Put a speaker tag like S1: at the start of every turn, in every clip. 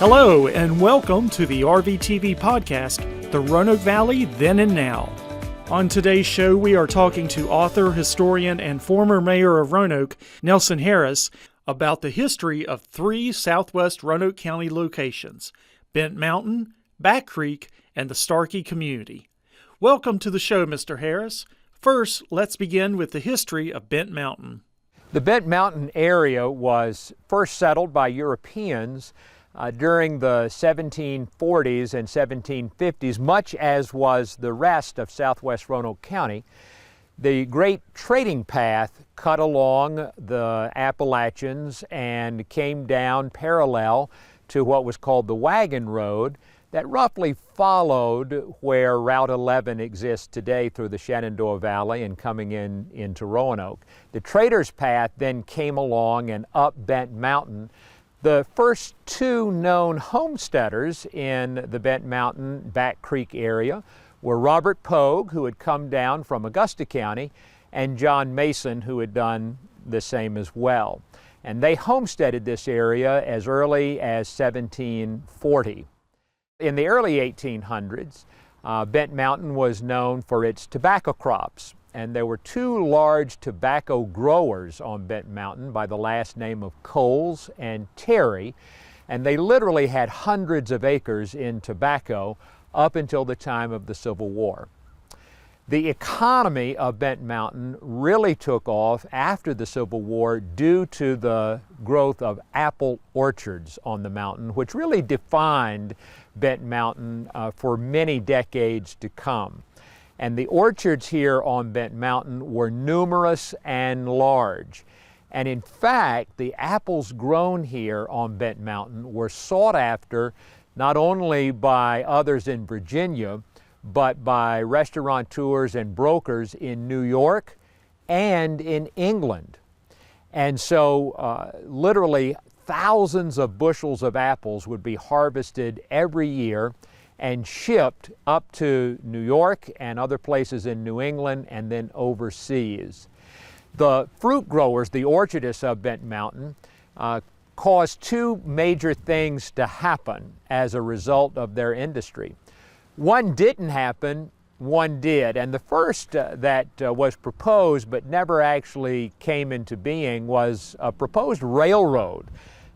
S1: Hello, and welcome to the RVTV podcast, The Roanoke Valley Then and Now. On today's show, we are talking to author, historian, and former mayor of Roanoke, Nelson Harris, about the history of three southwest Roanoke County locations, Bent Mountain, Back Creek, and the Starkey community. Welcome to the show, Mr. Harris. First, let's begin with the history of Bent Mountain.
S2: The Bent Mountain area was first settled by Europeans during the 1740s and 1750s, much as was the rest of southwest Roanoke County. The great trading path cut along the Appalachians and came down parallel to what was called the Wagon Road that roughly followed where Route 11 exists today through the Shenandoah Valley and coming into Roanoke. The trader's path then came along and up Bent Mountain. The first two known homesteaders in the Bent Mountain, Back Creek area were Robert Pogue, who had come down from Augusta County, and John Mason, who had done the same as well. And they homesteaded this area as early as 1740. In the early 1800s, Bent Mountain was known for its tobacco crops, and there were two large tobacco growers on Bent Mountain by the last name of Coles and Terry, and they literally had hundreds of acres in tobacco up until the time of the Civil War. The economy of Bent Mountain really took off after the Civil War due to the growth of apple orchards on the mountain, which really defined Bent Mountain for many decades to come. And the orchards here on Bent Mountain were numerous and large. And in fact, the apples grown here on Bent Mountain were sought after not only by others in Virginia, but by restaurateurs and brokers in New York and in England. And so literally thousands of bushels of apples would be harvested every year and shipped up to New York and other places in New England and then overseas. The fruit growers, the orchardists of Bent Mountain, caused two major things to happen as a result of their industry. One didn't happen, one did. And the first that was proposed but never actually came into being was a proposed railroad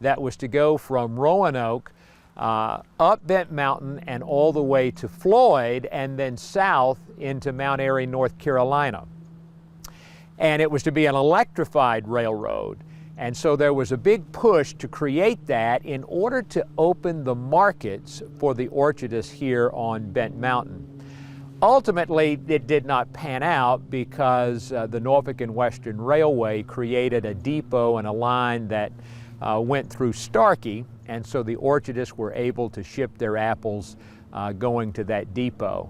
S2: that was to go from Roanoke up Bent Mountain and all the way to Floyd and then south into Mount Airy, North Carolina. And it was to be an electrified railroad. And so there was a big push to create that in order to open the markets for the orchardists here on Bent Mountain. Ultimately, it did not pan out because the Norfolk and Western Railway created a depot and a line that went through Starkey, and so the orchardists were able to ship their apples going to that depot.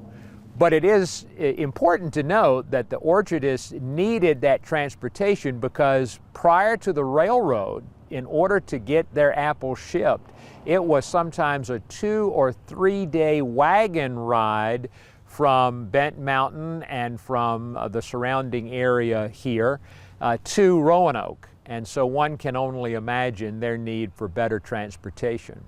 S2: But it is important to note that the orchardists needed that transportation because prior to the railroad, in order to get their apples shipped, it was sometimes a 2 or 3 day wagon ride from Bent Mountain and from the surrounding area here to Roanoke. And so one can only imagine their need for better transportation.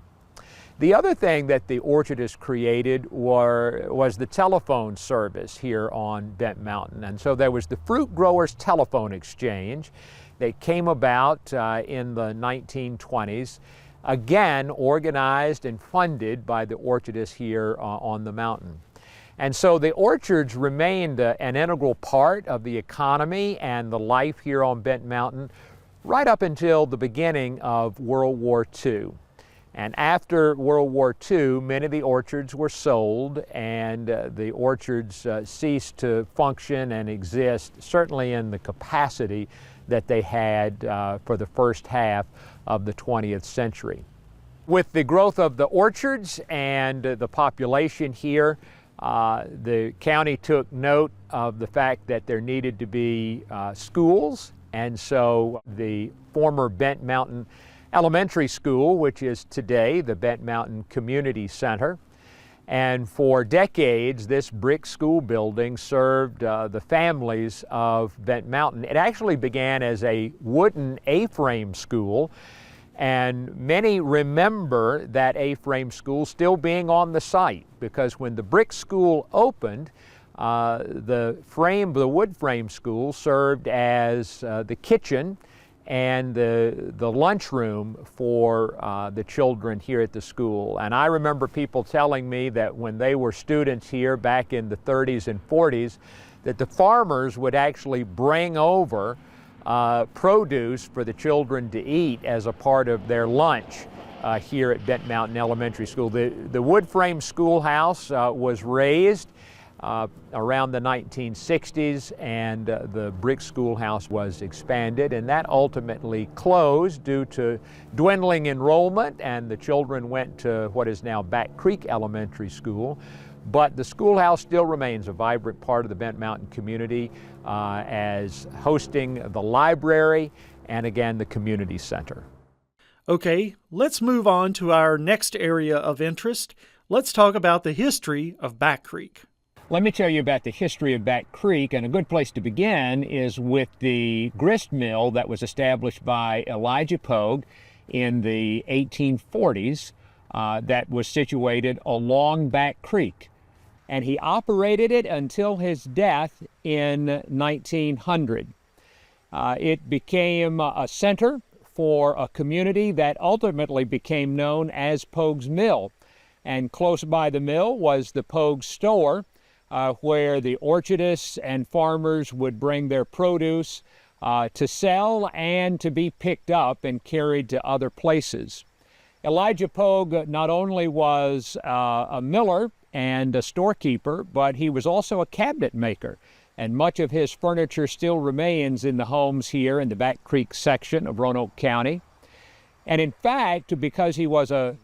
S2: The other thing that the orchardists created was the telephone service here on Bent Mountain. And so there was the Fruit Growers Telephone Exchange that came about in the 1920s, again organized and funded by the orchardists here on the mountain. And so the orchards remained an integral part of the economy and the life here on Bent Mountain right up until the beginning of World War II. And after World War II, many of the orchards were sold and the orchards ceased to function and exist, certainly in the capacity that they had for the first half of the 20th century. With the growth of the orchards and the population here, the county took note of the fact that there needed to be schools, and so the former Bent Mountain Elementary School, which is today the Bent Mountain Community Center, and for decades this brick school building served the families of Bent Mountain. It actually began as a wooden A-frame school, And many remember that A-frame school still being on the site, because when the brick school opened, the wood frame school served as the kitchen and the lunchroom for the children here at the school. And I remember people telling me that when they were students here back in the 30s and 40s, that the farmers would actually bring over produce for the children to eat as a part of their lunch here at Bent Mountain Elementary School. The wood frame schoolhouse was raised around the 1960s, and the brick schoolhouse was expanded, and that ultimately closed due to dwindling enrollment, and the children went to what is now Back Creek Elementary School. But the schoolhouse still remains a vibrant part of the Bent Mountain community as hosting the library and, again, the community center.
S1: Okay, let's move on to our next area of interest. Let's talk about the history of Back Creek.
S3: Let me tell you about the history of Back Creek, and a good place to begin is with the grist mill that was established by Elijah Pogue in the 1840s that was situated along Back Creek. And he operated it until his death in 1900. It became a center for a community that ultimately became known as Pogue's Mill. And close by the mill was the Pogue store, where the orchardists and farmers would bring their produce to sell and to be picked up and carried to other places. Elijah Pogue not only was a miller and a storekeeper, but he was also a cabinet maker. And much of his furniture still remains in the homes here in the Back Creek section of Roanoke County. And in fact, because he was a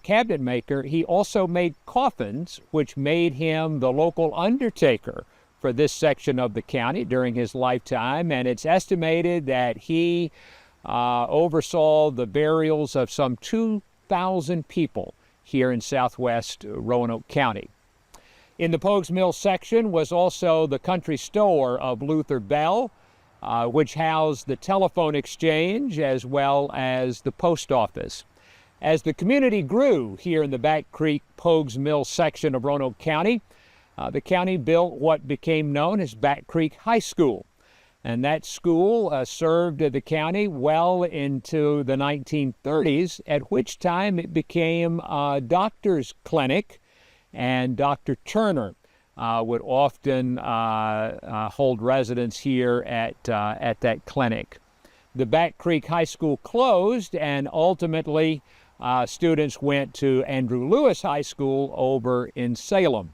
S3: cabinet maker, he also made coffins, which made him the local undertaker for this section of the county during his lifetime. And it's estimated that he oversaw the burials of some 2,000 people here in southwest Roanoke County. In the Pogue's Mill section was also the country store of Luther Bell, which housed the telephone exchange as well as the post office. As the community grew here in the Back Creek Pogue's Mill section of Roanoke County, the county built what became known as Back Creek High School. And that school served the county well into the 1930s, at which time it became a doctor's clinic, and Dr. Turner would often hold residence here at that clinic. The Back Creek High School closed, and ultimately students went to Andrew Lewis High School over in Salem.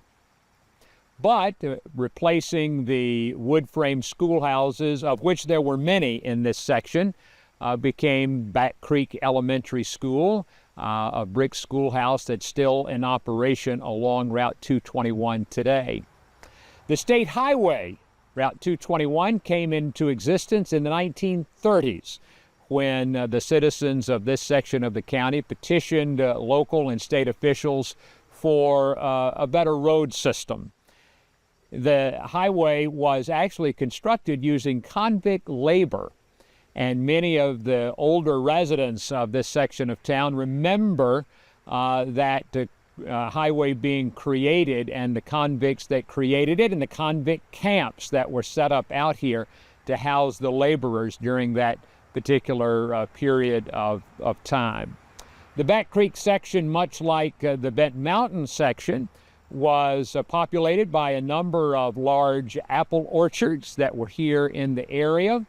S3: But replacing the wood frame schoolhouses, of which there were many in this section, became Back Creek Elementary School, a brick schoolhouse that's still in operation along Route 221 today. The state highway, Route 221, came into existence in the 1930s when the citizens of this section of the county petitioned local and state officials for a better road system. The highway was actually constructed using convict labor, and many of the older residents of this section of town remember that highway being created and the convicts that created it and the convict camps that were set up out here to house the laborers during that particular period of time. The Back Creek section, much like the Bent Mountain section, was populated by a number of large apple orchards that were here in the area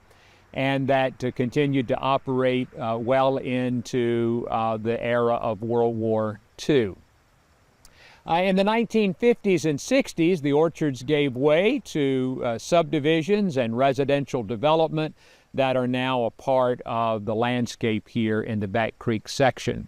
S3: and that continued to operate well into the era of World War II. In the 1950s and 60s, the orchards gave way to subdivisions and residential development that are now a part of the landscape here in the Back Creek section.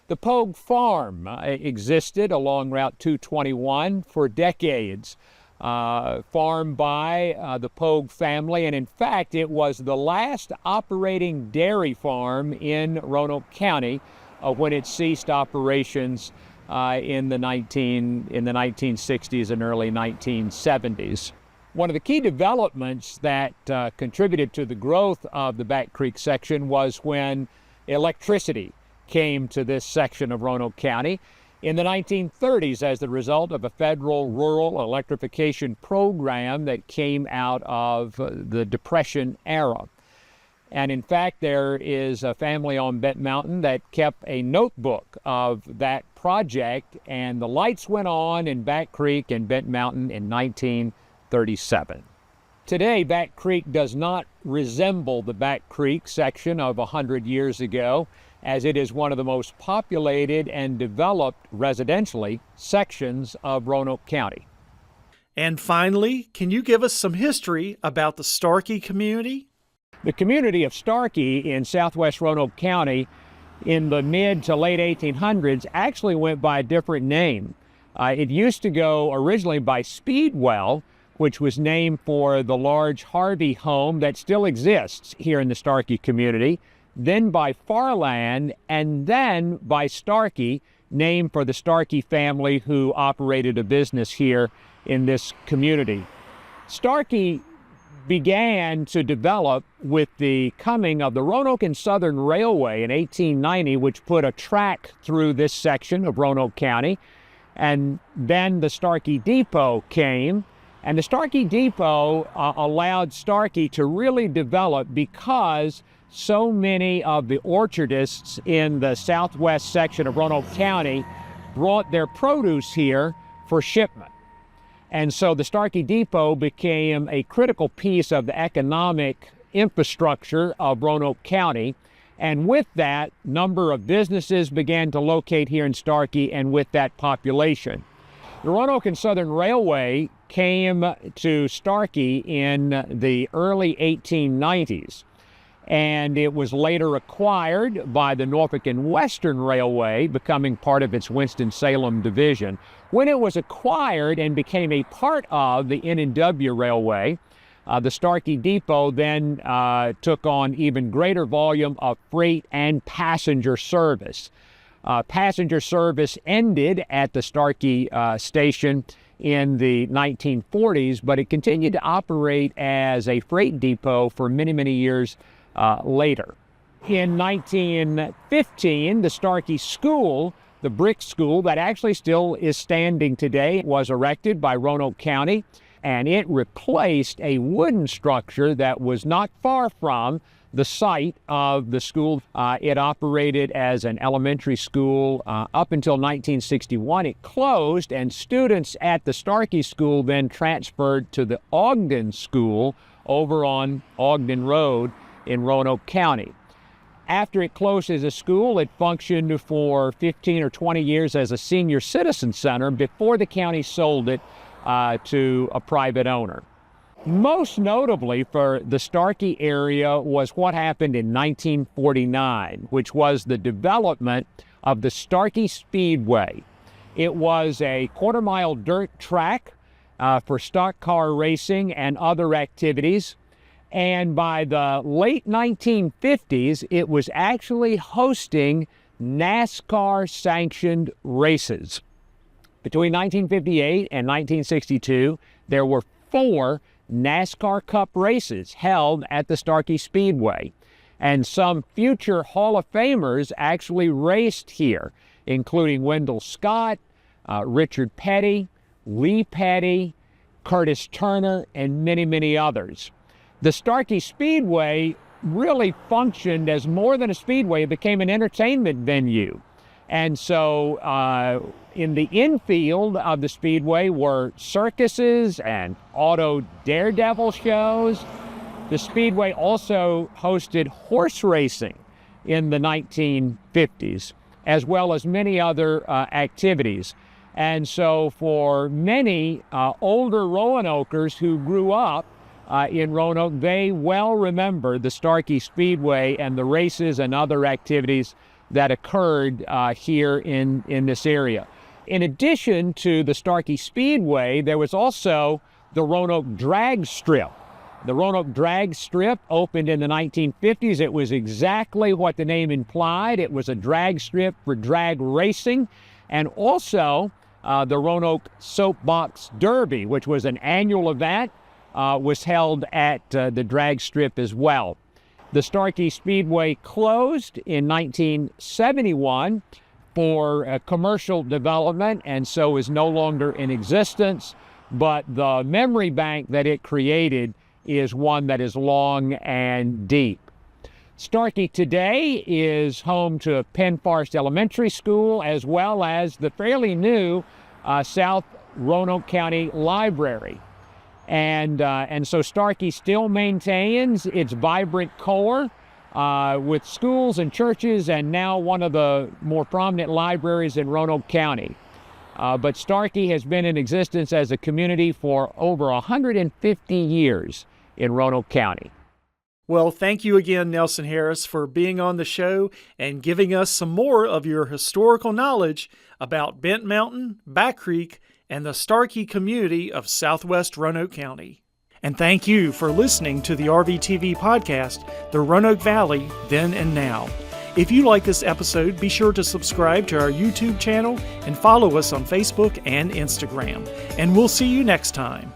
S3: The Pogue Farm existed along Route 221 for decades, farmed by the Pogue family, and in fact it was the last operating dairy farm in Roanoke County when it ceased operations in the 1960s and early 1970s. One of the key developments that contributed to the growth of the Back Creek section was when electricity came to this section of Roanoke County in the 1930s as the result of a federal rural electrification program that came out of the Depression era. And in fact, there is a family on Bent Mountain that kept a notebook of that project, and the lights went on in Back Creek and Bent Mountain in 1937. Today, Back Creek does not resemble the Back Creek section of 100 years ago, as it is one of the most populated and developed residentially sections of Roanoke County.
S1: And finally, can you give us some history about the Starkey community?
S3: The community of Starkey in southwest Roanoke County in the mid to late 1800s actually went by a different name. It used to go originally by Speedwell, which was named for the large Harvey home that still exists here in the Starkey community, then by Farland, and then by Starkey, named for the Starkey family who operated a business here in this community. Starkey began to develop with the coming of the Roanoke and Southern Railway in 1890, which put a track through this section of Roanoke County. And then the Starkey Depot came, and the Starkey Depot allowed Starkey to really develop because so many of the orchardists in the southwest section of Roanoke County brought their produce here for shipment. And so the Starkey Depot became a critical piece of the economic infrastructure of Roanoke County. And with that, number of businesses began to locate here in Starkey, and with that, population. The Roanoke and Southern Railway came to Starkey in the early 1890s. And it was later acquired by the Norfolk and Western Railway, becoming part of its Winston-Salem division. When it was acquired and became a part of the N&W Railway, the Starkey Depot then took on even greater volume of freight and passenger service. Passenger service ended at the Starkey station in the 1940s, but it continued to operate as a freight depot for many, many years later. In 1915, the Starkey School, the brick school that actually still is standing today, was erected by Roanoke County, and it replaced a wooden structure that was not far from the site of the school. It operated as an elementary school up until 1961. It closed, and students at the Starkey School then transferred to the Ogden School over on Ogden Road in Roanoke County. After it closed as a school, it functioned for 15 or 20 years as a senior citizen center before the county sold it to a private owner. Most notably for the Starkey area was what happened in 1949, which was the development of the Starkey Speedway. It was a quarter-mile dirt track for stock car racing and other activities. And by the late 1950s, it was actually hosting NASCAR-sanctioned races. Between 1958 and 1962, there were 4 NASCAR Cup races held at the Starkey Speedway. And some future Hall of Famers actually raced here, including Wendell Scott, Richard Petty, Lee Petty, Curtis Turner, and many, many others. The Starkey Speedway really functioned as more than a speedway. It became an entertainment venue. And so in the infield of the speedway were circuses and auto daredevil shows. The speedway also hosted horse racing in the 1950s, as well as many other activities. And so for many older Roanokers who grew up in Roanoke, they well remember the Starkey Speedway and the races and other activities that occurred here in this area. In addition to the Starkey Speedway, there was also the Roanoke Drag Strip. The Roanoke Drag Strip opened in the 1950s. It was exactly what the name implied. It was a drag strip for drag racing, and also the Roanoke Soapbox Derby, which was an annual event, was held at the drag strip as well. The Starkey Speedway closed in 1971 for commercial development and so is no longer in existence, but the memory bank that it created is one that is long and deep. Starkey today is home to Penn Forest Elementary School as well as the fairly new South Roanoke County Library. And so Starkey still maintains its vibrant core with schools and churches and now one of the more prominent libraries in Roanoke County. But Starkey has been in existence as a community for over 150 years in Roanoke County.
S1: Well, thank you again, Nelson Harris, for being on the show and giving us some more of your historical knowledge about Bent Mountain, Back Creek, and the Starkey community of southwest Roanoke County. And thank you for listening to the RVTV podcast, The Roanoke Valley, Then and Now. If you like this episode, be sure to subscribe to our YouTube channel and follow us on Facebook and Instagram. And we'll see you next time.